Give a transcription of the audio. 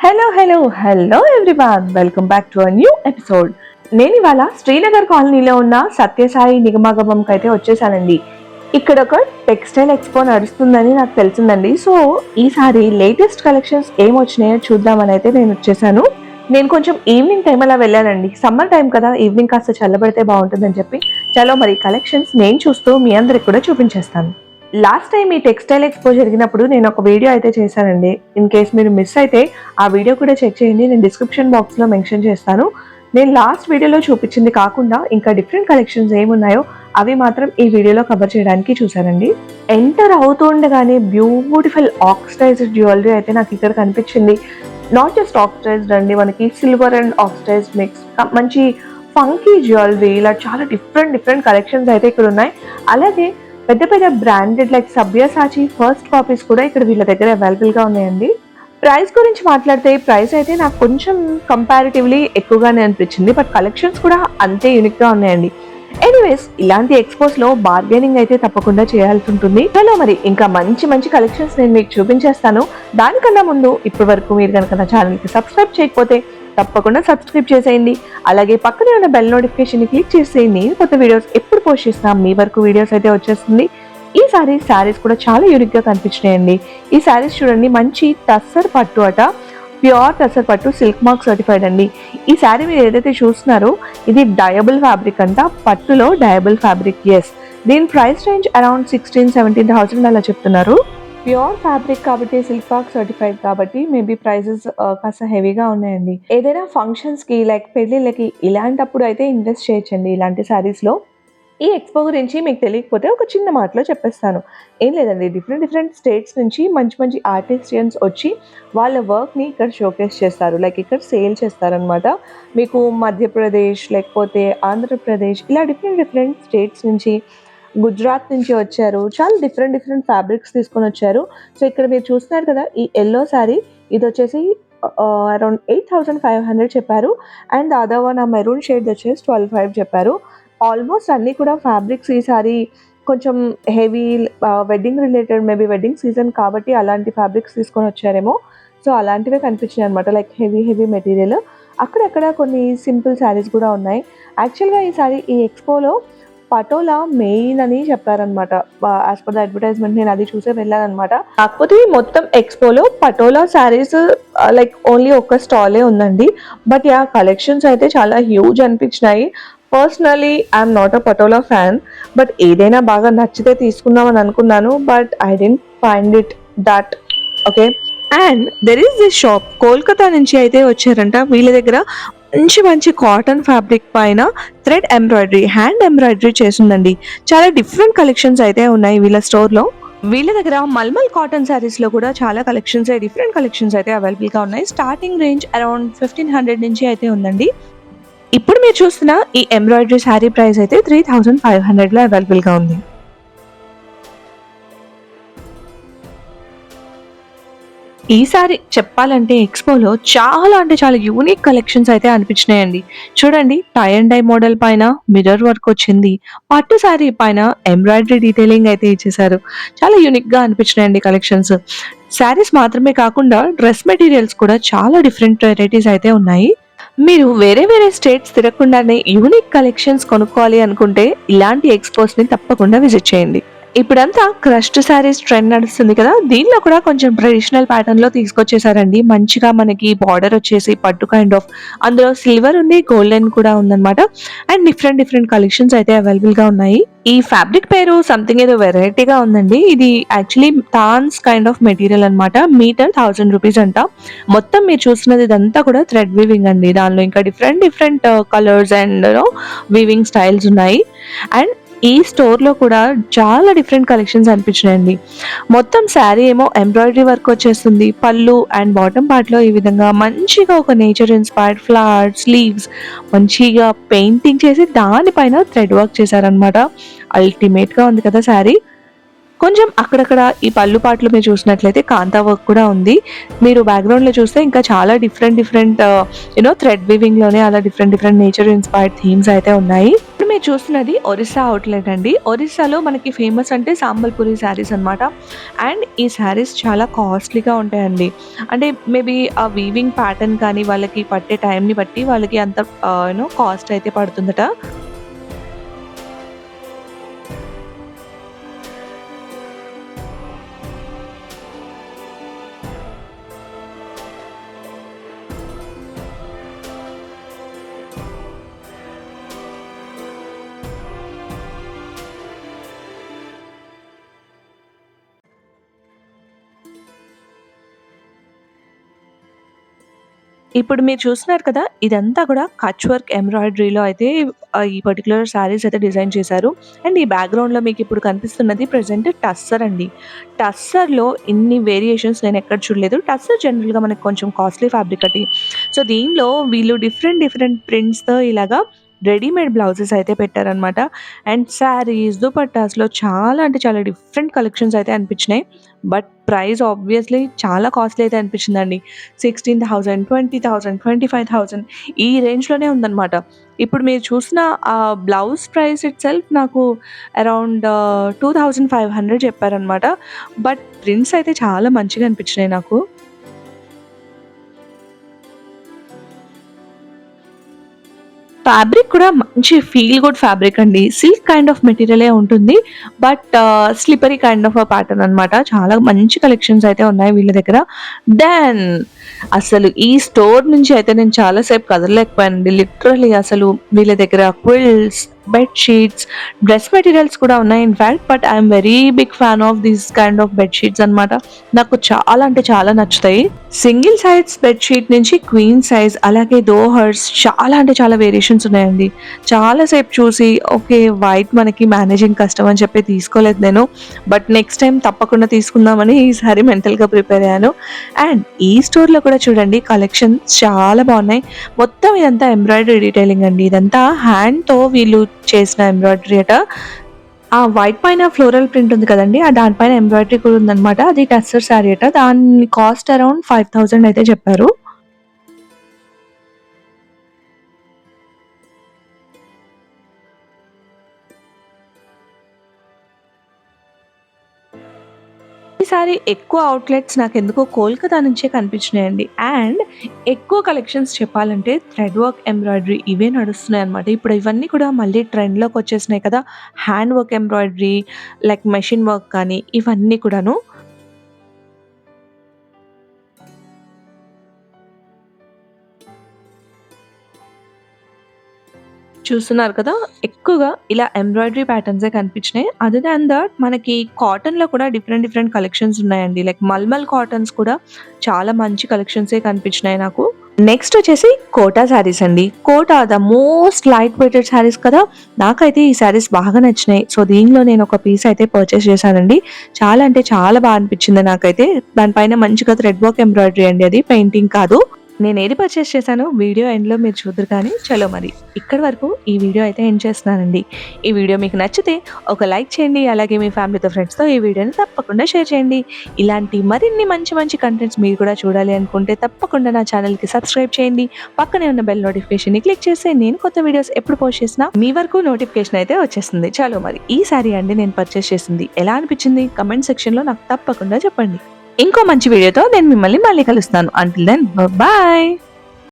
Hello everyone, welcome back to a new episode. నేను ఇవాళ శ్రీనగర్ కాలనీలో ఉన్న సత్యసాయి నిగమాగమంకి అయితే వచ్చేసానండి. ఇక్కడ ఒక టెక్స్టైల్ ఎక్స్పో నడుస్తుందని నాకు తెలిసిందండి. సో ఈసారి లేటెస్ట్ కలెక్షన్స్ ఏమొచ్చినాయో చూద్దామని అయితే నేను వచ్చేసాను. నేను కొంచెం ఈవినింగ్ టైం అలా వెళ్ళానండి. సమ్మర్ టైం కదా, ఈవినింగ్ కాస్త చల్లబడితే బాగుంటుందని చెప్పి చలో మరి కలెక్షన్స్ నేను చూస్తూ మీ అందరికి కూడా చూపించేస్తాను. లాస్ట్ టైం ఈ టెక్స్టైల్ ఎక్స్పో జరిగినప్పుడు నేను ఒక వీడియో అయితే చేశానండి. ఇన్ కేస్ మీరు మిస్ అయితే ఆ వీడియో కూడా చెక్ చేయండి, నేను డిస్క్రిప్షన్ బాక్స్లో మెన్షన్ చేస్తాను. నేను లాస్ట్ వీడియోలో చూపించింది కాకుండా ఇంకా డిఫరెంట్ కలెక్షన్స్ ఏమున్నాయో అవి మాత్రం ఈ వీడియోలో కవర్ చేయడానికి చూశానండి. ఎంటర్ అవుతుండగానే బ్యూటిఫుల్ ఆక్సిడైజ్డ్ జ్యువెలరీ అయితే నాకు ఇక్కడ కనిపించింది. నాట్ జస్ట్ ఆక్సిడైజ్డ్ అండి, మనకి సిల్వర్ అండ్ ఆక్సిడైజ్డ్ మిక్స్, మంచి ఫంకీ జ్యువెలరీ, ఇలా చాలా డిఫరెంట్ కలెక్షన్స్ అయితే ఇక్కడ ఉన్నాయి. అలాగే పెద్ద పెద్ద బ్రాండెడ్ లైక్ సబ్యాసాచి ఫస్ట్ కాపీస్ కూడా ఇక్కడ వీళ్ళ దగ్గర అవైలబుల్గా ఉన్నాయండి. ప్రైస్ గురించి మాట్లాడితే ప్రైస్ అయితే నాకు కొంచెం కంపారిటివ్లీ ఎక్కువగానే అనిపించింది, బట్ కలెక్షన్స్ కూడా అంతే యూనిక్గా ఉన్నాయండి. ఎనీవేస్, ఇలాంటి ఎక్స్పోస్లో బార్గెనింగ్ అయితే తప్పకుండా చేయాల్సి ఉంటుంది. చలో మరి ఇంకా మంచి కలెక్షన్స్ నేను మీకు చూపించేస్తాను. దానికన్నా ముందు ఇప్పటి వరకు మీరు కనుక నా ఛానల్కి సబ్స్క్రైబ్ చేయకపోతే తప్పకుండా సబ్స్క్రైబ్ చేసేయండి. అలాగే పక్కనే ఉన్న బెల్ నోటిఫికేషన్ క్లిక్ చేసేయండి. కొత్త వీడియోస్ ఎప్పుడు పోస్ట్ చేసినా మీ వరకు వీడియోస్ అయితే వచ్చేస్తుంది. ఈసారి శారీస్ కూడా చాలా యూనిక్ గా కనిపించినాయండి. ఈ శారీస్ చూడండి, మంచి టస్సర్ పట్టు అట, ప్యూర్ టస్సర్ పట్టు, సిల్క్ మార్క్ సర్టిఫైడ్ అండి. ఈ శారీ మీరు ఏదైతే చూస్తున్నారో ఇది డయబుల్ ఫ్యాబ్రిక్ అంట, పట్టులో డయబుల్ ఫ్యాబ్రిక్. ఎస్, దీని ప్రైస్ రేంజ్ అరౌండ్ 16,000-17,000 అలా చెప్తున్నారు. ప్యూర్ ఫ్యాబ్రిక్ కాబట్టి, సిల్క్ మార్క్ సర్టిఫైడ్ కాబట్టి మేబీ ప్రైజెస్ కాస్త హెవీగా ఉన్నాయండి. ఏదైనా ఫంక్షన్స్కి లైక్ పెళ్ళిళ్ళకి ఇలాంటప్పుడు అయితే ఇన్వెస్ట్ చేయొచ్చండి ఇలాంటి శారీస్లో. ఈ ఎక్స్పో గురించి మీకు తెలియకపోతే ఒక చిన్న మాటలో చెప్పేస్తాను. ఏం లేదండి, డిఫరెంట్ స్టేట్స్ నుంచి మంచి ఆర్టిస్టియన్స్ వచ్చి వాళ్ళ వర్క్ని ఇక్కడ షోకేస్ చేస్తారు, లైక్ ఇక్కడ సేల్ చేస్తారనమాట. మీకు మధ్యప్రదేశ్ లేకపోతే ఆంధ్రప్రదేశ్ ఇలా డిఫరెంట్ స్టేట్స్ నుంచి, గుజరాత్ నుంచి వచ్చారు. చాలా డిఫరెంట్ ఫ్యాబ్రిక్స్ తీసుకొని వచ్చారు. సో ఇక్కడ మీరు చూస్తున్నారు కదా, ఈ ఎల్లో శారీ ఇది వచ్చేసి అరౌండ్ 8,500 చెప్పారు. అండ్ అదర్ వన్ ఆ మెరూన్ షేడ్ వచ్చేసి 12,500 చెప్పారు. ఆల్మోస్ట్ అన్నీ కూడా ఫ్యాబ్రిక్స్ ఈసారి కొంచెం heavy, wedding related, maybe wedding season కాబట్టి అలాంటి ఫ్యాబ్రిక్స్ తీసుకొని వచ్చారేమో. సో అలాంటివే కనిపించినాయి అనమాట, లైక్ హెవీ మెటీరియల్. అక్కడక్కడ కొన్ని సింపుల్ శారీస్ కూడా ఉన్నాయి. యాక్చువల్గా ఈసారి ఈ ఎక్స్పోలో పటోలా మెయిన్ అని చెప్పారనమాట. యాజ్ పర్ ద అడ్వర్టైజ్మెంట్ నేను అది చూసే వెళ్ళానమాట. కాకపోతే మొత్తం ఎక్స్పోలో పటోలా శారీస్ లైక్ ఓన్లీ ఒక స్టాలే ఉందండి. బట్ యా, కలెక్షన్స్ అయితే చాలా హ్యూజ్ అనిపించినాయి. Personally I'm not a Patola fan, but ఏదైనా బాగా నచ్చితే తీసుకుందామని అనుకున్నాను, but I didn't find it that okay. And there is this shop, Kolkata నుంచి అయితే వచ్చారంట. వీళ్ళ దగ్గర మంచి కాటన్ ఫ్యాబ్రిక్ పైన థ్రెడ్ ఎంబ్రాయిడరీ, హ్యాండ్ ఎంబ్రాయిడరీ చేసిందండి. చాలా డిఫరెంట్ కలెక్షన్స్ అయితే ఉన్నాయి వీళ్ళ స్టోర్లో. వీళ్ళ దగ్గర మల్మల్ కాటన్ శారీస్ లో కూడా చాలా కలెక్షన్స్, డిఫరెంట్ కలెక్షన్స్ అయితే అవైలబుల్ గా ఉన్నాయి. స్టార్టింగ్ రేంజ్ అరౌండ్ 1,500 నుంచి అయితే ఉందండి. ఇప్పుడు మీరు చూస్తున్న ఈ ఎంబ్రాయిడరీ శారీ ప్రైస్ అయితే 3,500 లో అవైలబుల్ గా ఉంది. ఈసారి చెప్పాలంటే ఎక్స్పోలో చాలా యూనిక్ కలెక్షన్స్ అయితే అనిపించినాయండి. చూడండి, టై అండ్ డై మోడల్ పైన మిర్రర్ వర్క్ వచ్చింది, పట్టు శారీ పైన ఎంబ్రాయిడరీ డీటెయిలింగ్ అయితే ఇచ్చేసారు. చాలా యూనిక్ గా అనిపించినాయండి కలెక్షన్స్. శారీస్ మాత్రమే కాకుండా డ్రెస్ మెటీరియల్స్ కూడా చాలా డిఫరెంట్ వెరైటీస్ అయితే ఉన్నాయి. మీరు వేరే స్టేట్స్ తిరగకుండానే యూనిక్ కలెక్షన్స్ కొనుక్కోవాలి అనుకుంటే ఇలాంటి ఎక్స్పోస్ ని తప్పకుండా విజిట్ చేయండి. ఇప్పుడంతా క్రష్డ్ శారీస్ ట్రెండ్ నడుస్తుంది కదా, దీనిలో కూడా కొంచెం ట్రెడిషనల్ ప్యాటర్న్ లో తీసుకొచ్చేసారండి. మంచిగా మనకి బార్డర్ వచ్చేసి పట్టు కైండ్ ఆఫ్, అందులో సిల్వర్ ఉంది, గోల్డెన్ కూడా ఉందన్నమాట. అండ్ డిఫరెంట్ కలెక్షన్స్ అయితే అవైలబుల్ గా ఉన్నాయి. ఈ ఫ్యాబ్రిక్ పేరు సంథింగ్ ఏదో వెరైటీగా ఉందండి. ఇది యాక్చువల్లీ థాన్స్ కైండ్ ఆఫ్ మెటీరియల్ అనమాట. మీటర్ 1,000 రూపీస్ అంట. మొత్తం మీరు చూస్తున్నది ఇదంతా కూడా థ్రెడ్ వీవింగ్ అండి. దానిలో ఇంకా different colours and weaving styles ఉన్నాయి. అండ్ ఈ స్టోర్ లో కూడా చాలా డిఫరెంట్ కలెక్షన్స్ అనిపించినాయండి. మొత్తం శారీ ఏమో ఎంబ్రాయిడరీ వర్క్ వచ్చేస్తుంది. పళ్ళు అండ్ బాటమ్ పార్ట్ లో ఈ విధంగా మంచిగా ఒక నేచర్ ఇన్స్పైర్డ్ ఫ్లవర్స్, లీవ్స్ మంచిగా పెయింటింగ్ చేసి దానిపైన థ్రెడ్ వర్క్ చేశారనమాట. అల్టిమేట్ గా ఉంది కదా శారీ. కొంచెం అక్కడక్కడ ఈ పళ్ళు పాటలు మీరు చూసినట్లయితే కాంతా వర్క్ కూడా ఉంది. మీరు బ్యాక్‌గ్రౌండ్‌లో చూస్తే ఇంకా చాలా డిఫరెంట్ థ్రెడ్ వీవింగ్‌లోనే అలా డిఫరెంట్ నేచర్ ఇన్‌స్పైర్డ్ థీమ్స్ అయితే ఉన్నాయి. ఇప్పుడు మీరు చూస్తున్నది ఒరిస్సా అవుట్‌లెట్ అండి. ఒరిస్సాలో మనకి ఫేమస్ అంటే సంబల్‌పురి శారీస్ అన్నమాట. అండ్ ఈ శారీస్ చాలా కాస్ట్‌లీగా ఉంటాయండి. అంటే మేబీ ఆ వీవింగ్ ప్యాటర్న్ కానీ వాళ్ళకి పట్టే టైంని బట్టి వాళ్ళకి అంత కాస్ట్ అయితే పడుతుందట. ఇప్పుడు మీరు చూస్తున్నారు కదా! ఇదంతా కూడా కచ్ వర్క్ ఎంబ్రాయిడరీలో అయితే ఈ పర్టిక్యులర్ శారీస్ అయితే డిజైన్ చేశారు. అండ్ ఈ బ్యాక్‌గ్రౌండ్‌లో మీకిప్పుడు కనిపిస్తున్నది ప్రెజెంట్ టస్సర్ అండి. టస్సర్‌లో ఇన్ని వేరియేషన్స్ నేనెక్కడ చూడలేదు. టస్సర్ జనరల్‌గా మనకు కొంచెం కాస్ట్‌లీ ఫ్యాబ్రిక్ అండి. సో, దీనిలో వీళ్ళు డిఫరెంట్ ప్రింట్స్‌తో ఇలాగా రెడీమేడ్ బ్లౌజెస్ అయితే పెట్టారనమాట. అండ్ శారీస్, దుపట్టాస్‌లో చాలా అంటే చాలా డిఫరెంట్ కలెక్షన్స్ అయితే అనిపించినాయి. బట్ ప్రైస్ ఆబ్వియస్‌లీ చాలా కాస్ట్‌లీ అయితే అనిపించిందండి. 16,000, 20,000, 25,000 ఈ రేంజ్‌లోనే ఉందనమాట. ఇప్పుడు మీరు చూసిన బ్లౌజ్ ప్రైస్ ఇట్‌సెల్ఫ్ నాకు అరౌండ్ 2,500 చెప్పారనమాట. బట్ ప్రింట్స్ అయితే చాలా మంచిగా అనిపించినాయి నాకు. ఫ్యాబ్రిక్ కూడా మంచి ఫీల్ గుడ్ ఫ్యాబ్రిక్ అండి. సిల్క్ కైండ్ ఆఫ్ మెటీరియలే ఉంటుంది. But slippery kind of pattern అనమాట. చాలా మంచి కలెక్షన్స్ అయితే ఉన్నాయి వీళ్ళ దగ్గర. దెన్ అసలు ఈ స్టోర్ నుంచి అయితే నేను చాలా సేపు కదలలేకపోయానండి. లిటరల్లీ అసలు వీళ్ళ దగ్గర quilts, bed sheets, dress materials కూడా ఉన్నాయి in fact. But I am very big fan of this kind of bed sheets అనమాట. నాకు చాలా అంటే చాలా నచ్చుతాయి. సింగిల్ సైజ్ బెడ్ షీట్ నుంచి క్వీన్ సైజ్ అలాగే డోహర్స్ చాలా అంటే చాలా వేరియేషన్స్ ఉన్నాయండి. చాలా సేపు చూసి ఓకే. వైట్ మనకి మేనేజింగ్ కష్టం అని చెప్పి తీసుకోలేదు నేను. బట్ నెక్స్ట్ టైమ్ తప్పకుండా తీసుకుందామని ఈసారి మెంటల్‌గా ప్రిపేర్ అయ్యాను. అండ్ ఈ స్టోర్‌లో కూడా చూడండి కలెక్షన్స్ చాలా బాగున్నాయి. మొత్తం ఇదంతా ఎంబ్రాయిడరీ డీటెయిలింగ్ అండి. ఇదంతా హ్యాండ్‌తో వీళ్ళు చేసిన ఎంబ్రాయిడరీ అట. ఆ వైట్ పైన ఫ్లోరల్ ప్రింట్ ఉంది కదండీ! దానిపైన ఎంబ్రాయిడరీ కూడా ఉందనమాట. అది టస్సర్ శారీ అట. దాని కాస్ట్ అరౌండ్ 5,000 అయితే చెప్పారు. ఈసారి ఎక్కువ అవుట్‌లెట్స్ నాకెందుకో కోల్‌కతా నుంచే కనిపించినాయండి. అండ్ ఎక్కువ కలెక్షన్స్ చెప్పాలంటే థ్రెడ్ వర్క్ ఎంబ్రాయిడరీ ఇవే నడుస్తున్నాయన్నమాట. ఇప్పుడు ఇవన్నీ కూడా మళ్ళీ ట్రెండ్‌లోకొచ్చేసినాయి కదా! Hand work embroidery like machine work కానీ ఇవన్నీ కూడాను. చూస్తున్నారు కదా! ఎక్కువగా ఇలా ఎంబ్రాయిడరీ ప్యాటర్న్సే కనిపించినాయి. అదర్ దాన్ థట్ మనకి కాటన్‌లో కూడా డిఫరెంట్ కలెక్షన్స్ ఉన్నాయండి. లైక్ మల్మల్ కాటన్స్ కూడా చాలా మంచి కలెక్షన్సే కనిపించినాయి నాకు. నెక్స్ట్ వచ్చేసి కోటా శారీస్ అండి. Kota the most light weighted saris కదా! నాకైతే ఈ శారీస్ బాగా నచ్చినాయి. సో, దీనిలో నేను ఒక పీస్ అయితే పర్చేస్ చేశానండి. చాలా అంటే చాలా అనిపించింది నాకైతే. దానిపైన మంచిగా థ్రెడ్ వర్క్ ఎంబ్రాయిడరీ అండి అది పెయింటింగ్ కాదు. నేనేది పర్చేస్ చేశానో వీడియో ఎండ్‌లో మీరు చూద్దురు కానీ, చలో మరి ఇక్కడి వరకు ఈ వీడియో అయితే ఎండ్ చేస్తున్నానండి. ఈ వీడియో మీకు నచ్చితే ఒక లైక్ చేయండి. అలాగే మీ ఫ్యామిలీతో, ఫ్రెండ్స్‌తో ఈ వీడియోని తప్పకుండా షేర్ చేయండి. ఇలాంటి మరిన్ని మంచి కంటెంట్స్ మీరు కూడా చూడాలి అనుకుంటే తప్పకుండా నా ఛానల్‌కి సబ్స్క్రైబ్ చేయండి. పక్కనే ఉన్న బెల్ నోటిఫికేషన్‌ని క్లిక్ చేస్తే నేను కొత్త వీడియోస్ ఎప్పుడు పోస్ట్ చేసినా మీ వరకు నోటిఫికేషన్ అయితే వచ్చేస్తుంది. చలో మరి ఈ సారీ అండి నేను పర్చేస్ చేసింది. ఎలా అనిపించింది? కామెంట్ సెక్షన్‌లో నాకు తప్పకుండా చెప్పండి. ఇంకో మంచి వీడియోతో నేను మిమ్మల్ని మళ్ళీ కలుస్తాను. Until then bye.